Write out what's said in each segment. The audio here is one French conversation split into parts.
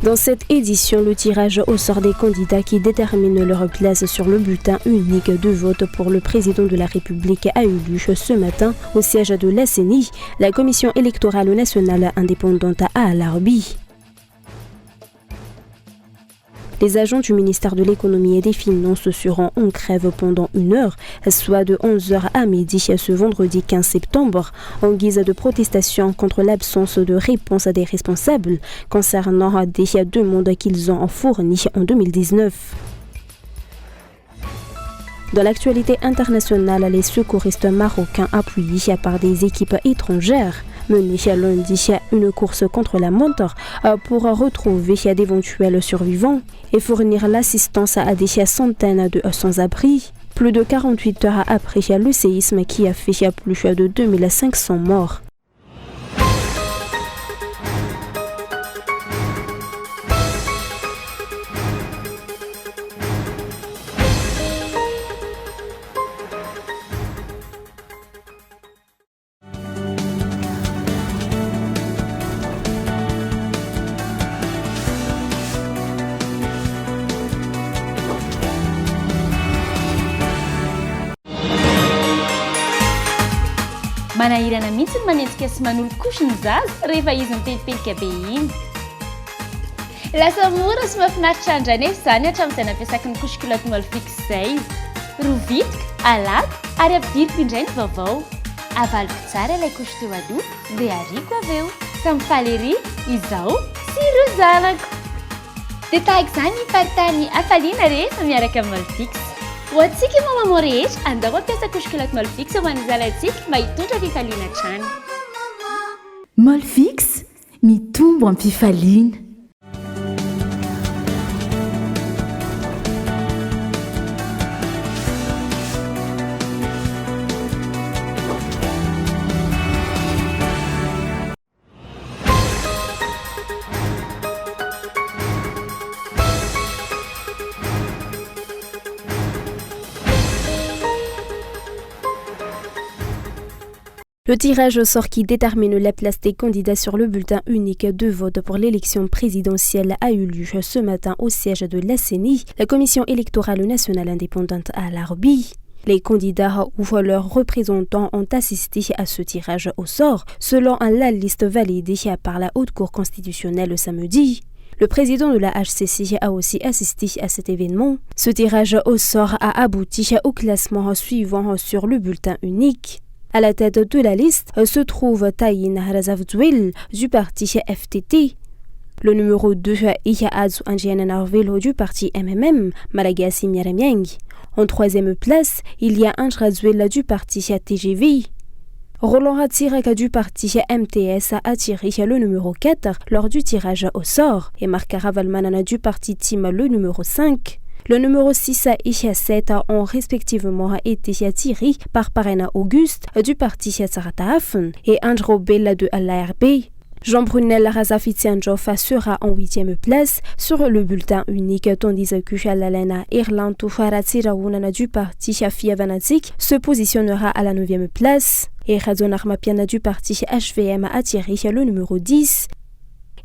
Dans cette édition, le tirage au sort des candidats qui déterminent leur place sur le bulletin unique de vote pour le président de la République a eu lieu ce matin au siège de la CENI, la Commission électorale nationale indépendante à Al-Arbi. Les agents du ministère de l'économie et des finances seront en grève pendant 1 heure, soit de 11h à midi ce vendredi 15 septembre, en guise de protestation contre l'absence de réponse des responsables concernant des demandes qu'ils ont fournies en 2019. Dans l'actualité internationale, les secouristes marocains appuyés par des équipes étrangères menaient lundi une course contre la montre pour retrouver d'éventuels survivants et fournir l'assistance à des centaines de sans-abri. Plus de 48 heures après le séisme qui a fait plus de 2500 morts. Manahirana mihitsy ny manenjika sy manolo-kosy ny zaza rehefa izy mipelipelika be iny. Lasa mora sy mahafinaritra andray nefa izany hatramin'izay nampiasako ny kosy kilaoty Molfix izay. Rovitika, alako ary ampidiriko indray ny vaovao. Avaliko tsara ilay kosy teo aloha dia ariko avy eo. Samy faly ery izaho sy ireo zanako. Dia tahaka izany ny faritany hafaliana rehefa miaraka amin'ny Molfix. Ho antsika mamamo rehetra, andao mampiasa kosy kilaoty Molfix ho an'ny zalantsika mba hitondra fifaliana hatrany. Molfix, mitombo am-pifaliana. Le tirage au sort qui détermine la place des candidats sur le bulletin unique de vote pour l'élection présidentielle a eu lieu ce matin au siège de la CENI, la Commission électorale nationale indépendante à Al-Arbi. Les candidats ou leurs représentants ont assisté à ce tirage au sort selon la liste validée par la Haute Cour constitutionnelle samedi. Le président de la HCC a aussi assisté à cet événement. Ce tirage au sort a abouti au classement suivant sur le bulletin unique. À la tête de la liste se trouve Taïn Razavdouil du parti FTT. Le numéro 2 est Azu Anjiana Narvelo du parti MMM, Malagasy Miaramiang. En 3e place, il y a Anjrazouil du parti TGV. Roland Hatsiraka du parti MTS a attiré le numéro 4 lors du tirage au sort et Markara Valmanana du parti Team le numéro 5. Le numéro 6 et 7 ont respectivement été attirés par Parena Auguste du parti Tsarataaf et Andro Bella de l'ARB. Jean-Brunel Razafitianjof sera en 8e place sur le bulletin unique, tandis que Shalalena Irlanto Faratsiraounana du parti Fiavanazik se positionnera à la 9e place et Razon Armapiana du parti HVM a attiré le numéro 10.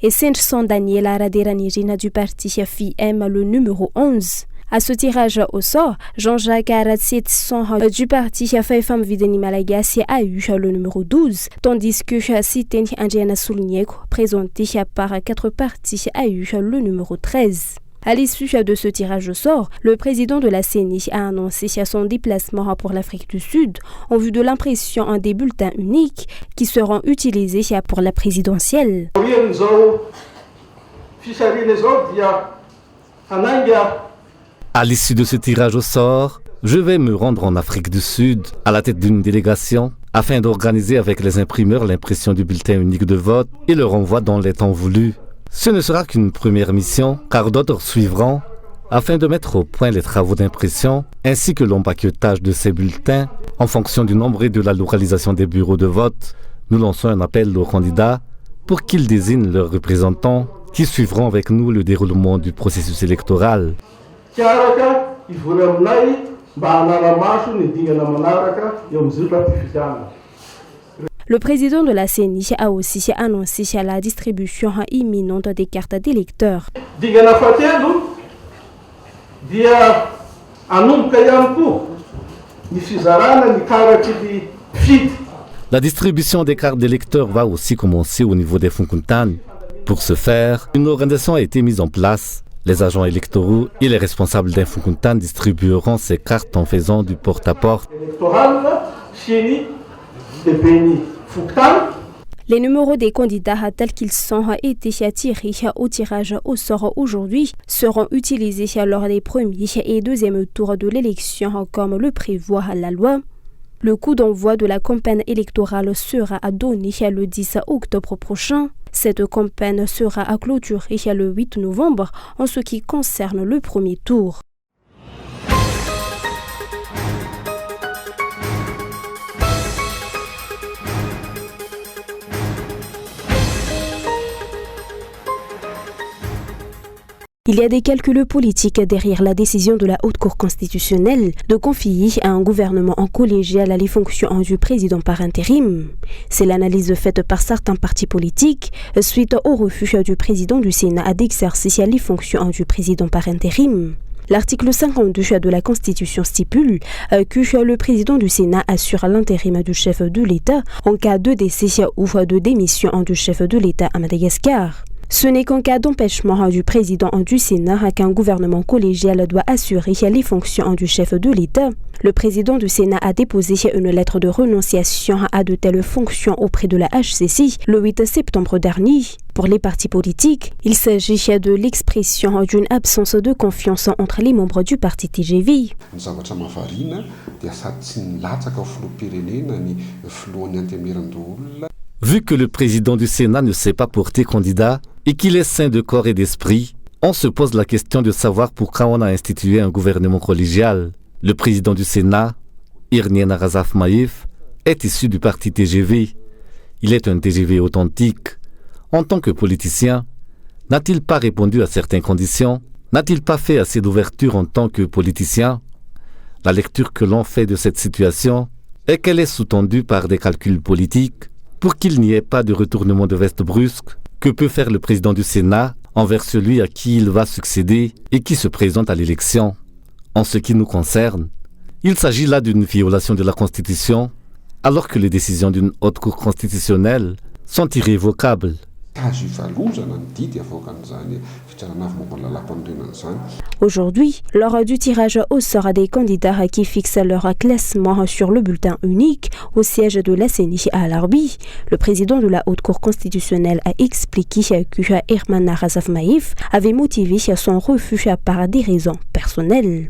Et Saint-Son Daniel Araderanirina du parti FIM le numéro 11. À ce tirage au sort, Jean-Jacques Aratsitson du parti Femme Videni Malagasy a eu le numéro 12, tandis que Siteni Andiana Soulnieko, présenté par 4 partis, a eu le numéro 13. À l'issue de ce tirage au sort, le président de la CENI a annoncé son déplacement pour l'Afrique du Sud en vue de l'impression des bulletins uniques qui seront utilisés pour la présidentielle. À l'issue de ce tirage au sort, je vais me rendre en Afrique du Sud à la tête d'une délégation afin d'organiser avec les imprimeurs l'impression du bulletin unique de vote et le renvoi dans les temps voulus. Ce ne sera qu'une première mission, car d'autres suivront, afin de mettre au point les travaux d'impression ainsi que l'empaquetage de ces bulletins en fonction du nombre et de la localisation des bureaux de vote. Nous lançons un appel aux candidats pour qu'ils désignent leurs représentants qui suivront avec nous le déroulement du processus électoral. Le président de la CENI a aussi annoncé la distribution imminente des cartes d'électeurs. La distribution des cartes d'électeurs va aussi commencer au niveau des Fonkontane. Pour ce faire, une organisation a été mise en place. Les agents électoraux et les responsables d'un Fonkontane distribueront ces cartes en faisant du porte-à-porte. Les numéros des candidats tels qu'ils sont été tirés au tirage au sort aujourd'hui seront utilisés lors des premiers et deuxièmes tours de l'élection comme le prévoit la loi. Le coup d'envoi de la campagne électorale sera donné le 10 octobre prochain. Cette campagne sera clôturée le 8 novembre en ce qui concerne le premier tour. Il y a des calculs politiques derrière la décision de la Haute Cour constitutionnelle de confier à un gouvernement en collégial les fonctions du président par intérim. C'est l'analyse faite par certains partis politiques suite au refus du président du Sénat d'exercer les fonctions du président par intérim. L'article 52 de la Constitution stipule que le président du Sénat assure l'intérim du chef de l'État en cas de décès ou de démission du chef de l'État à Madagascar. Ce n'est qu'en cas d'empêchement du président du Sénat qu'un gouvernement collégial doit assurer les fonctions du chef de l'État. Le président du Sénat a déposé une lettre de renonciation à de telles fonctions auprès de la HCC le 8 septembre dernier. Pour les partis politiques, il s'agit de l'expression d'une absence de confiance entre les membres du parti TGV. Vu que le président du Sénat ne s'est pas porté candidat et qu'il est sain de corps et d'esprit, on se pose la question de savoir pourquoi on a institué un gouvernement collégial. Le président du Sénat, Irnien Arazaf Maïf, est issu du parti TGV. Il est un TGV authentique. En tant que politicien, n'a-t-il pas répondu à certaines conditions? N'a-t-il pas fait assez d'ouverture en tant que politicien? La lecture que l'on fait de cette situation est qu'elle est sous-tendue par des calculs politiques pour qu'il n'y ait pas de retournement de veste brusque que peut faire le président du Sénat envers celui à qui il va succéder et qui se présente à l'élection. En ce qui nous concerne, il s'agit là d'une violation de la Constitution, alors que les décisions d'une haute cour constitutionnelle sont irrévocables. Aujourd'hui, lors du tirage au sort des candidats qui fixent leur classement sur le bulletin unique au siège de la CENI à Larbi, le président de la Haute Cour constitutionnelle a expliqué que Irnien Arazaf Maïf avait motivé son refus par des raisons personnelles.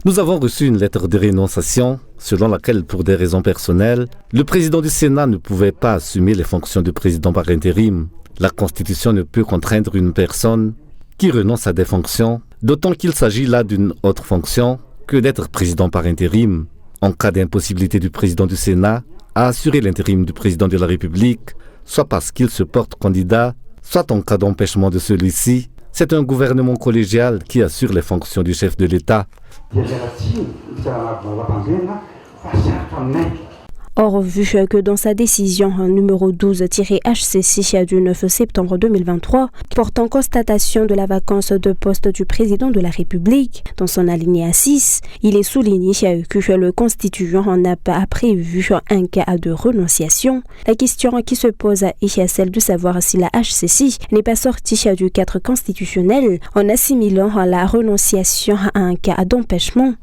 Nous avons reçu une lettre de rénonciation selon laquelle, pour des raisons personnelles, le président du Sénat ne pouvait pas assumer les fonctions de président par intérim. La Constitution ne peut contraindre une personne qui renonce à des fonctions, d'autant qu'il s'agit là d'une autre fonction que d'être président par intérim. En cas d'impossibilité du président du Sénat à assurer l'intérim du président de la République, soit parce qu'il se porte candidat, soit en cas d'empêchement de celui-ci, c'est un gouvernement collégial qui assure les fonctions du chef de l'État. Or, vu que dans sa décision numéro 12-HCC du 9 septembre 2023, portant constatation de la vacance de poste du président de la République, dans son alinéa 6, il est souligné que le constituant n'a pas prévu un cas de renonciation. La question qui se pose est celle de savoir si la HCC n'est pas sortie du cadre constitutionnel en assimilant la renonciation à un cas d'empêchement.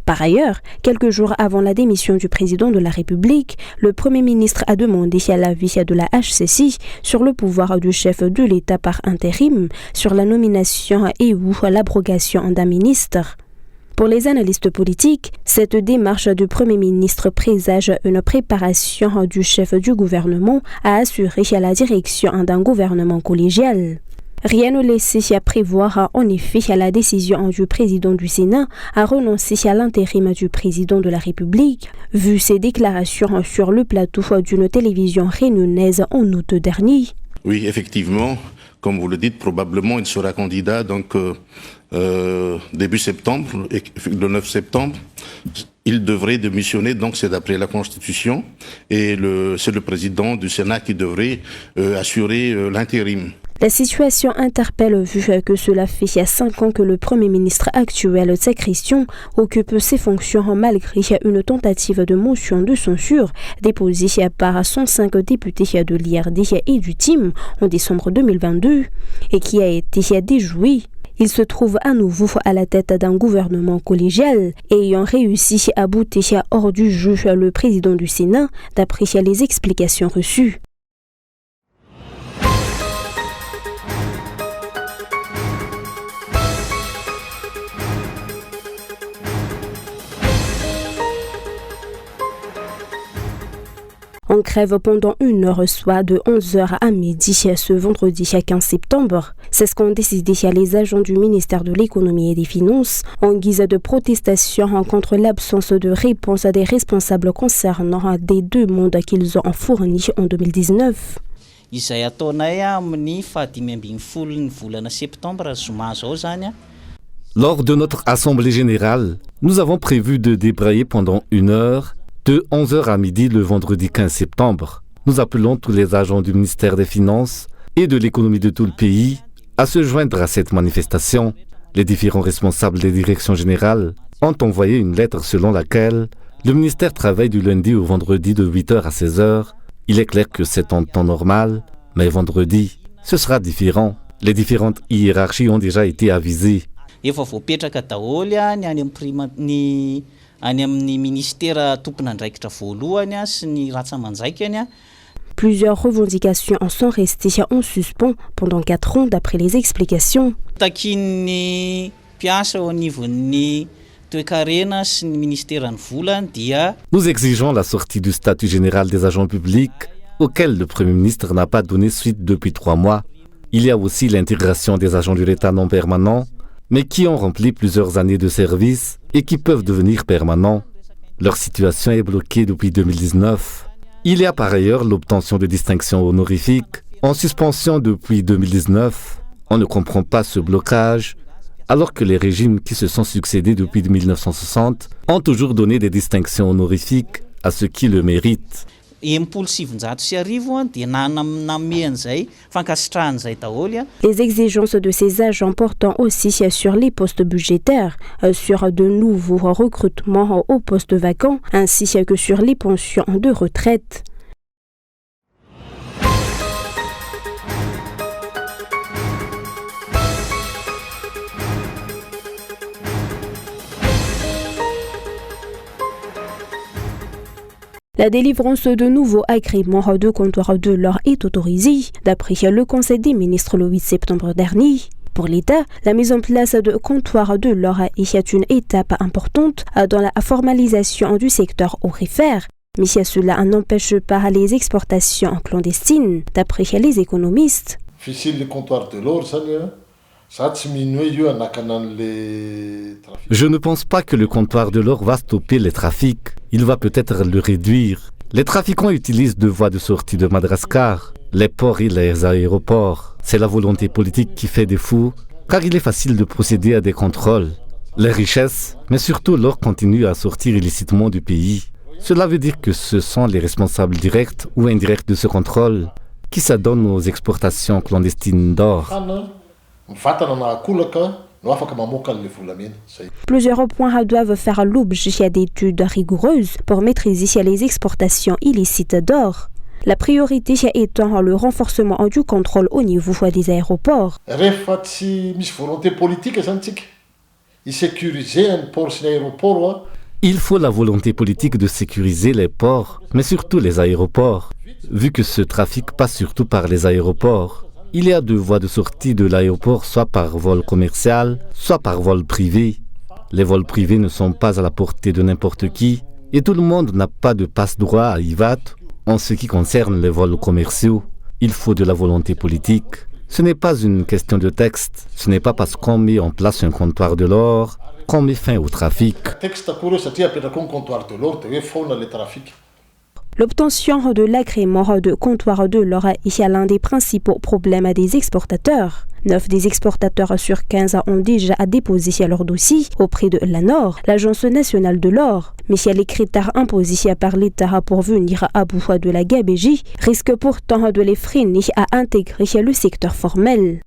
Par ailleurs, quelques jours avant la démission du président de la République, le Premier ministre a demandé l'avis de la HCC sur le pouvoir du chef de l'État par intérim, sur la nomination et ou l'abrogation d'un ministre. Pour les analystes politiques, cette démarche du Premier ministre présage une préparation du chef du gouvernement à assurer la direction d'un gouvernement collégial. Rien ne laissait à prévoir en effet à la décision du président du Sénat à renoncer à l'intérim du président de la République, vu ses déclarations sur le plateau d'une télévision réunionnaise en août dernier. Oui, effectivement, comme vous le dites, probablement il sera candidat donc début septembre, et le 9 septembre. Il devrait démissionner, donc c'est d'après la Constitution, et c'est le président du Sénat qui devrait assurer l'intérim. La situation interpelle vu que cela fait 5 ans que le Premier ministre actuel, Christian, occupe ses fonctions malgré une tentative de motion de censure déposée par 105 députés de l'IRD et du TIM en décembre 2022 et qui a été déjouée. Il se trouve à nouveau à la tête d'un gouvernement collégial ayant réussi à bouter hors du jeu le président du Sénat d'après les explications reçues. On crève pendant 1 heure, soit de 11h à midi ce vendredi 15 septembre. C'est ce qu'ont décidé les agents du ministère de l'économie et des finances en guise de protestation contre l'absence de réponse des responsables concernant des demandes qu'ils ont fournies en 2019. Lors de notre assemblée générale, nous avons prévu de débrayer pendant 1 heure de 11h à midi le vendredi 15 septembre. Nous appelons tous les agents du ministère des Finances et de l'économie de tout le pays à se joindre à cette manifestation. Les différents responsables des directions générales ont envoyé une lettre selon laquelle le ministère travaille du lundi au vendredi de 8h à 16h. Il est clair que c'est en temps normal, mais vendredi, ce sera différent. Les différentes hiérarchies ont déjà été avisées. Plusieurs revendications en sont restées en suspens pendant 4 ans d'après les explications. Nous exigeons la sortie du statut général des agents publics auquel le Premier ministre n'a pas donné suite depuis 3 mois. Il y a aussi l'intégration des agents de l'État non permanents, mais qui ont rempli plusieurs années de service et qui peuvent devenir permanents. Leur situation est bloquée depuis 2019. Il y a par ailleurs l'obtention de distinctions honorifiques en suspension depuis 2019. On ne comprend pas ce blocage, alors que les régimes qui se sont succédés depuis 1960 ont toujours donné des distinctions honorifiques à ceux qui le méritent. Les exigences de ces agents portant aussi sur les postes budgétaires, sur de nouveaux recrutements aux postes vacants, ainsi que sur les pensions de retraite. La délivrance de nouveaux agréments de comptoir de l'or est autorisée, d'après le Conseil des ministres le 8 septembre dernier. Pour l'État, la mise en place de comptoirs de l'or est une étape importante dans la formalisation du secteur aurifère. Mais cela n'empêche pas les exportations clandestines, d'après les économistes. Les comptoirs de l'or, je ne pense pas que le comptoir de l'or va stopper les trafics. Il va peut-être le réduire. Les trafiquants utilisent 2 voies de sortie de Madagascar, les ports et les aéroports. C'est la volonté politique qui fait défaut, car il est facile de procéder à des contrôles. Les richesses, mais surtout l'or, continue à sortir illicitement du pays. Cela veut dire que ce sont les responsables directs ou indirects de ce contrôle qui s'adonnent aux exportations clandestines d'or. Plusieurs points doivent faire l'objet d'études rigoureuses pour maîtriser les exportations illicites d'or. La priorité étant le renforcement du contrôle au niveau des aéroports. Il faut la volonté politique de sécuriser les ports, mais surtout les aéroports, vu que ce trafic passe surtout par les aéroports. Il y a 2 voies de sortie de l'aéroport, soit par vol commercial, soit par vol privé. Les vols privés ne sont pas à la portée de n'importe qui et tout le monde n'a pas de passe-droit à IVAT. En ce qui concerne les vols commerciaux, il faut de la volonté politique. Ce n'est pas une question de texte. Ce n'est pas parce qu'on met en place un comptoir de l'or qu'on met fin au trafic. L'obtention de l'agrément de comptoir de l'or est l'un des principaux problèmes des exportateurs. 9 des exportateurs sur 15 ont déjà déposé leur dossier auprès de l'ANOR, l'Agence nationale de l'or. Mais les critères imposés par l'État pour venir à bout de la gabegie risquent pourtant de les freiner à intégrer le secteur formel.